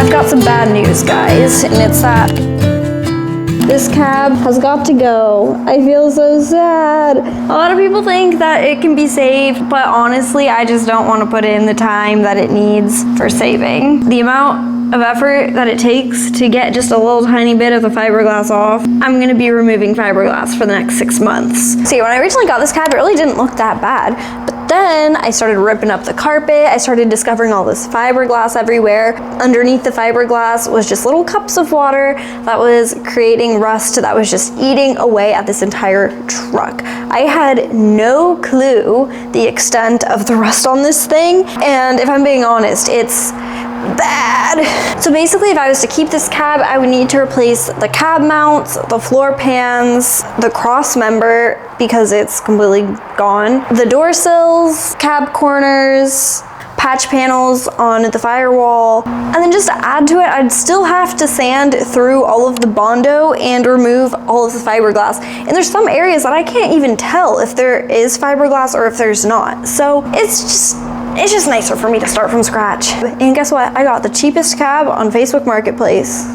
I've got some bad news, guys, and it's that this cab has got to go. I feel so sad. A lot of people think that it can be saved, but honestly, I just don't want to put in the time that it needs for saving. The amount of effort that it takes to get just a little tiny bit of the fiberglass off, I'm gonna be removing fiberglass for the next 6 months. See, when I originally got this cab, it really didn't look that bad, but then I started ripping up the carpet. I started discovering all this fiberglass everywhere. Underneath the fiberglass was just little cups of water that was creating rust that was just eating away at this entire truck. I had no clue the extent of the rust on this thing, and if I'm being honest, it's bad. So basically, if I was to keep this cab, I would need to replace the cab mounts, the floor pans, the cross member because it's completely gone, the door sills, cab corners, patch panels on the firewall, and then just to add to it, I'd still have to sand through all of the Bondo and remove all of the fiberglass. And there's some areas that I can't even tell if there is fiberglass or if there's not. So it's just nicer for me to start from scratch. And guess what? I got the cheapest cab on Facebook Marketplace.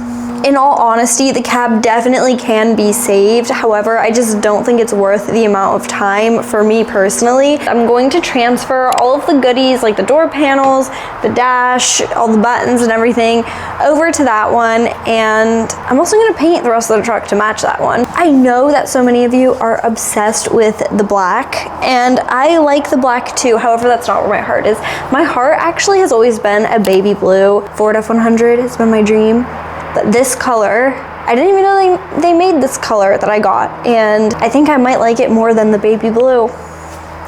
In all honesty, the cab definitely can be saved. However, I just don't think it's worth the amount of time for me personally. I'm going to transfer all of the goodies like the door panels, the dash, all the buttons and everything over to that one. And I'm also gonna paint the rest of the truck to match that one. I know that so many of you are obsessed with the black, and I like the black too. However, that's not where my heart is. My heart actually has always been a baby blue. Ford F100 has been my dream. But this color, I didn't even know they made this color that I got, and I think I might like it more than the baby blue.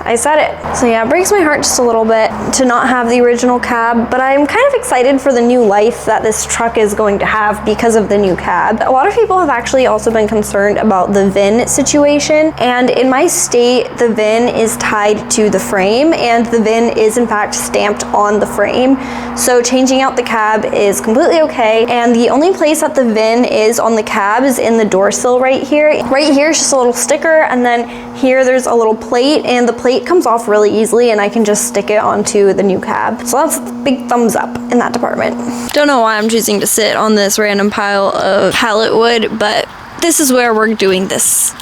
I said it. So yeah, it breaks my heart just a little bit to not have the original cab, but I'm kind of excited for the new life that this truck is going to have because of the new cab. A lot of people have actually also been concerned about the VIN situation, and in my state, the VIN is tied to the frame, and the VIN is in fact stamped on the frame. So changing out the cab is completely okay, and the only place that the VIN is on the cab is in the door sill right here. Right here is just a little sticker, and then here there's a little plate, and the plate comes off really easily, and I can just stick it onto the new cab. So that's a big thumbs up in that department. Don't know why I'm choosing to sit on this random pile of pallet wood, but this is where we're doing this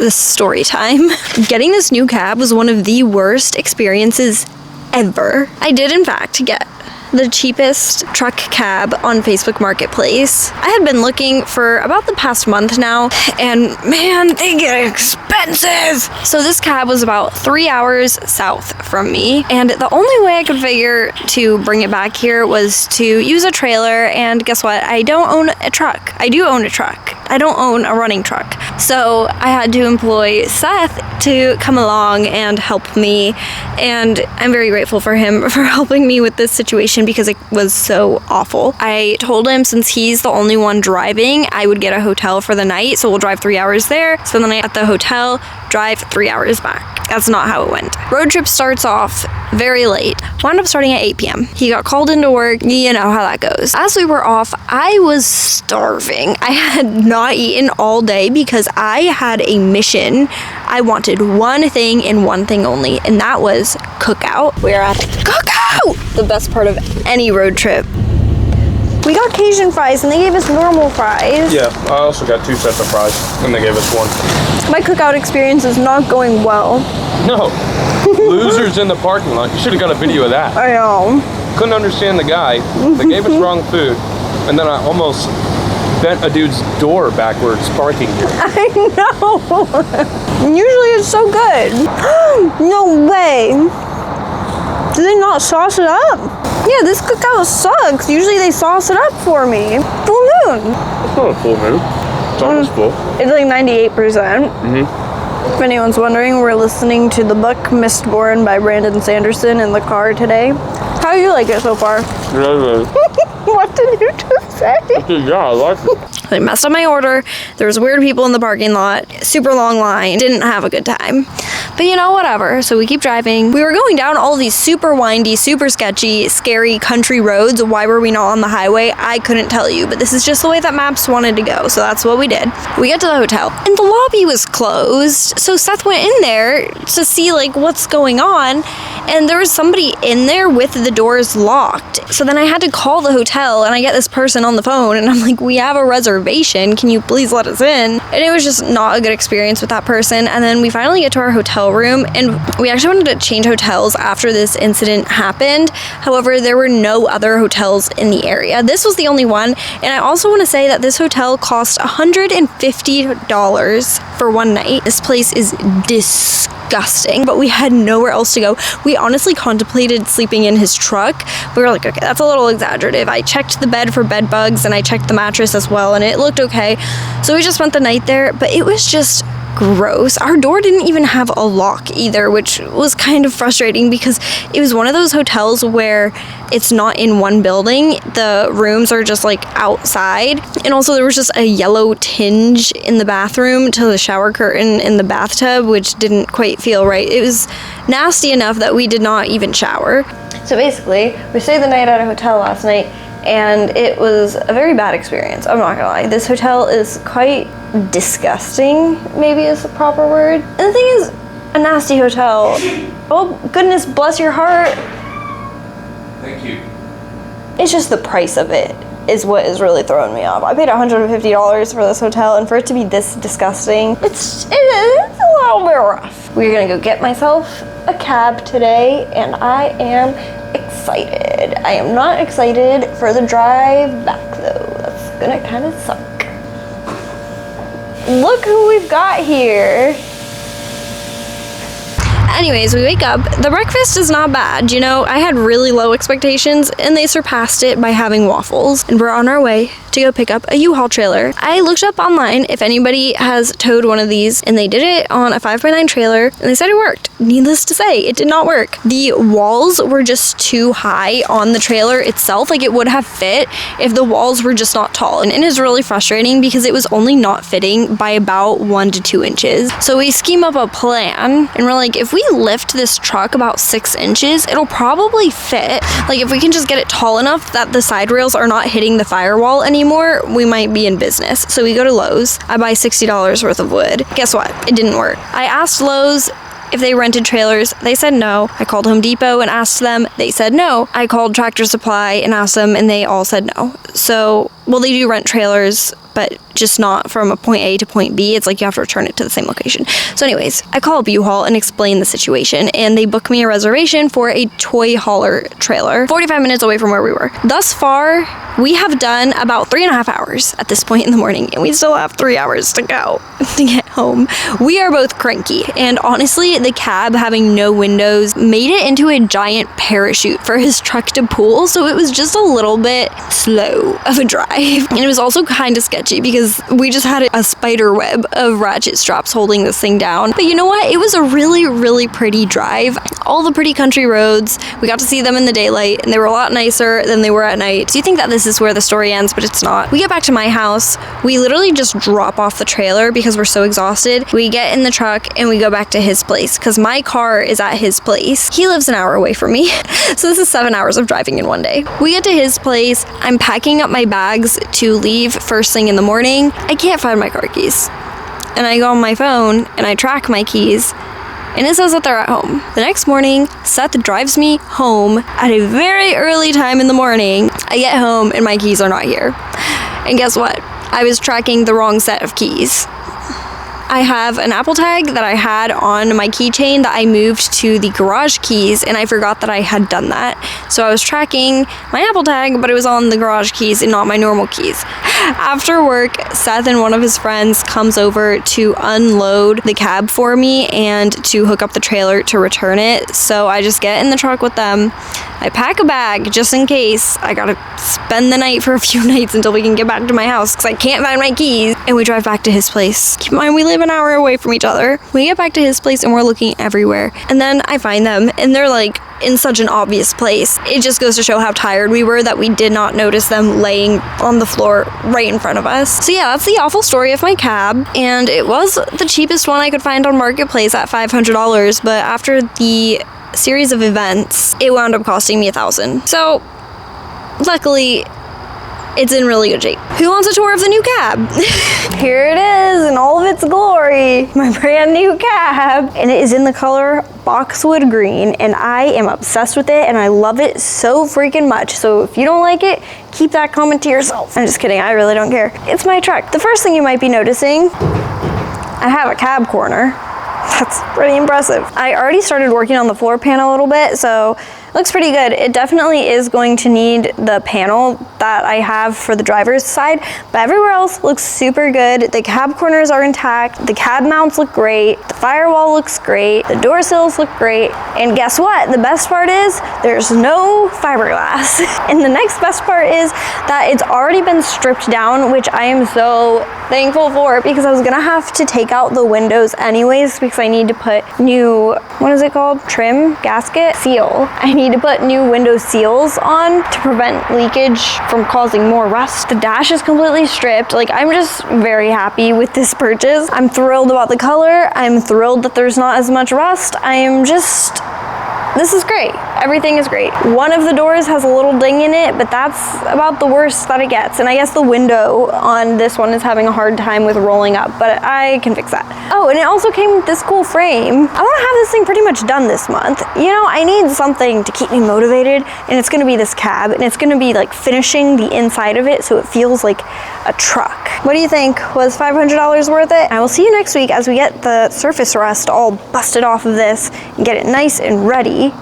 story time. Getting this new cab was one of the worst experiences ever. I did in fact get the cheapest truck cab on Facebook Marketplace. I had been looking for about the past month now, and man, they get expensive. So this cab was about 3 hours south from me, and the only way I could figure to bring it back here was to use a trailer, and guess what? I don't own a truck. I do own a truck. I don't own a running truck. So I had to employ Seth to come along and help me, and I'm very grateful for him for helping me with this situation because it was so awful. I told him since he's the only one driving, I would get a hotel for the night, so we'll drive 3 hours there, spend the night at the hotel, drive 3 hours back. That's not how it went. Road trip starts off very late. Wound up starting at 8 p.m. He got called into work. You know how that goes. As we were off, I was starving. I had not eaten all day because I had a mission. I wanted one thing and one thing only, and that was cookout. We're at cookout! The best part of any road trip. We got Cajun fries and they gave us normal fries. Yeah, I also got 2 sets of fries and they gave us 1. My cookout experience is not going well. No. Losers in the parking lot. You should have got a video of that. I know. Couldn't understand the guy. They gave us wrong food. And then I almost bent a dude's door backwards parking here. I know. Usually it's so good. No way. Did they not sauce it up? Yeah, this cookout sucks. Usually they sauce it up for me. Full moon. It's not a full moon. It's almost full. It's like 98%. If anyone's wondering, we're listening to the book Mistborn by Brandon Sanderson in the car today. How do you like it so far? Really? What did you just say? Yeah, I like it. I messed up my order. There was weird people in the parking lot. Super long line. Didn't have a good time. But you know, whatever. So we keep driving. We were going down all these super windy, super sketchy, scary country roads. Why were we not on the highway? I couldn't tell you, but this is just the way that maps wanted to go. So that's what we did. We get to the hotel and the lobby was closed. So Seth went in there to see like what's going on. And there was somebody in there with the doors locked. So then I had to call the hotel and I get this person on the phone and I'm like, we have a reservation. Can you please let us in? And it was just not a good experience with that person. And then we finally get to our hotel room and we actually wanted to change hotels after this incident happened. However, there were no other hotels in the area. This was the only one. And I also want to say that this hotel cost $150 for one night. This place is disgusting, but we had nowhere else to go. We honestly contemplated sleeping in his truck. We were like, okay, that's a little exaggerative. I checked the bed for bed bugs and I checked the mattress as well and it looked okay. So we just spent the night there, but it was just gross. Our door didn't even have a lock either, which was kind of frustrating because it was one of those hotels where it's not in one building. The rooms are just like outside. And also there was just a yellow tinge in the bathroom to the shower curtain in the bathtub, which didn't quite feel right. It was nasty enough that we did not even shower. So basically, we stayed the night at a hotel last night and it was a very bad experience. I'm not gonna lie. This hotel is quite disgusting, maybe is the proper word. And the thing is, a nasty hotel. Oh, goodness bless your heart. Thank you. It's just the price of it is what is really throwing me off. I paid $150 for this hotel and for it to be this disgusting, it's a little bit rough. We're gonna go get myself a cab today and I am excited. I am not excited for the drive back though. That's gonna kind of suck. Look who we've got here. Anyways, we wake up. The breakfast is not bad. You know, I had really low expectations and they surpassed it by having waffles. And we're on our way to go pick up a U-Haul trailer. I looked up online if anybody has towed one of these and they did it on a 5x9 trailer and they said it worked. Needless to say, it did not work. The walls were just too high on the trailer itself. Like it would have fit if the walls were just not tall. And it is really frustrating because it was only not fitting by about 1 to 2 inches. So we scheme up a plan and we're like, if we lift this truck about 6 inches, it'll probably fit. Like if we can just get it tall enough that the side rails are not hitting the firewall anymore, we might be in business. So we go to Lowe's. I buy $60 worth of wood. Guess what? It didn't work. I asked Lowe's if they rented trailers. They said no. I called Home Depot and asked them. They said no. I called Tractor Supply and asked them and they all said no. So, well, they do rent trailers, but just not from a point A to point B. It's like you have to return it to the same location. So anyways, I call up U-Haul and explain the situation and they book me a reservation for a toy hauler trailer 45 minutes away from where we were. Thus far, we have done about 3.5 hours at this point in the morning and we still have 3 hours to go to get home. We are both cranky and honestly, the cab having no windows made it into a giant parachute for his truck to pull. So it was just a little bit slow of a drive. And it was also kind of sketchy because we just had a spider web of ratchet straps holding this thing down. But you know what? It was a really, really pretty drive. All the pretty country roads, we got to see them in the daylight and they were a lot nicer than they were at night. So you think that this is where the story ends, but it's not. We get back to my house. We literally just drop off the trailer because we're so exhausted. We get in the truck and we go back to his place because my car is at his place. He lives an hour away from me. So this is 7 hours of driving in one day. We get to his place. I'm packing up my bags to leave first thing in the morning. I can't find my car keys. And I go on my phone and I track my keys and it says that they're at home. The next morning, Seth drives me home at a very early time in the morning. I get home and my keys are not here. And guess what? I was tracking the wrong set of keys. I have an Apple tag that I had on my keychain that I moved to the garage keys and I forgot that I had done that. So I was tracking my Apple tag, but it was on the garage keys and not my normal keys. After work, Seth and one of his friends comes over to unload the cab for me and to hook up the trailer to return it. So I just get in the truck with them. I pack a bag just in case. I gotta spend the night for a few nights until we can get back to my house because I can't find my keys. And we drive back to his place. Keep in mind, we live live an hour away from each other. We get back to his place and we're looking everywhere. And then I find them and they're like in such an obvious place. It just goes to show how tired we were that we did not notice them laying on the floor right in front of us. So yeah, that's the awful story of my cab. And it was the cheapest one I could find on Marketplace at $500, but after the series of events, it wound up costing me $1,000. So luckily, it's in really good shape. Who wants a tour of the new cab? Here it is in all of its glory. My brand new cab. And it is in the color boxwood green. And I am obsessed with it and I love it so freaking much. So if you don't like it, keep that comment to yourself. I'm just kidding, I really don't care. It's my truck. The first thing you might be noticing, I have a cab corner. That's pretty impressive. I already started working on the floor pan a little bit, so it looks pretty good. It definitely is going to need the panel that I have for the driver's side, but everywhere else looks super good. The cab corners are intact, the cab mounts look great, the firewall looks great, the door sills look great, and guess what? The best part is there's no fiberglass. And the next best part is that it's already been stripped down, which I am so thankful for because I was gonna have to take out the windows anyways because I need to put new, what is it called? Trim, gasket, seal. I need to put new window seals on to prevent leakage from causing more rust. The dash is completely stripped. Like, I'm just very happy with this purchase. I'm thrilled about the color. I'm thrilled that there's not as much rust. This is great. Everything is great. One of the doors has a little ding in it, but that's about the worst that it gets. And I guess the window on this one is having a hard time with rolling up, but I can fix that. Oh, and it also came with this cool frame. I want to have this thing pretty much done this month. You know, I need something to keep me motivated, and it's going to be this cab, and it's going to be like finishing the inside of it so it feels like a truck. What do you think? Was $500 worth it? I will see you next week as we get the surface rust all busted off of this and get it nice and ready.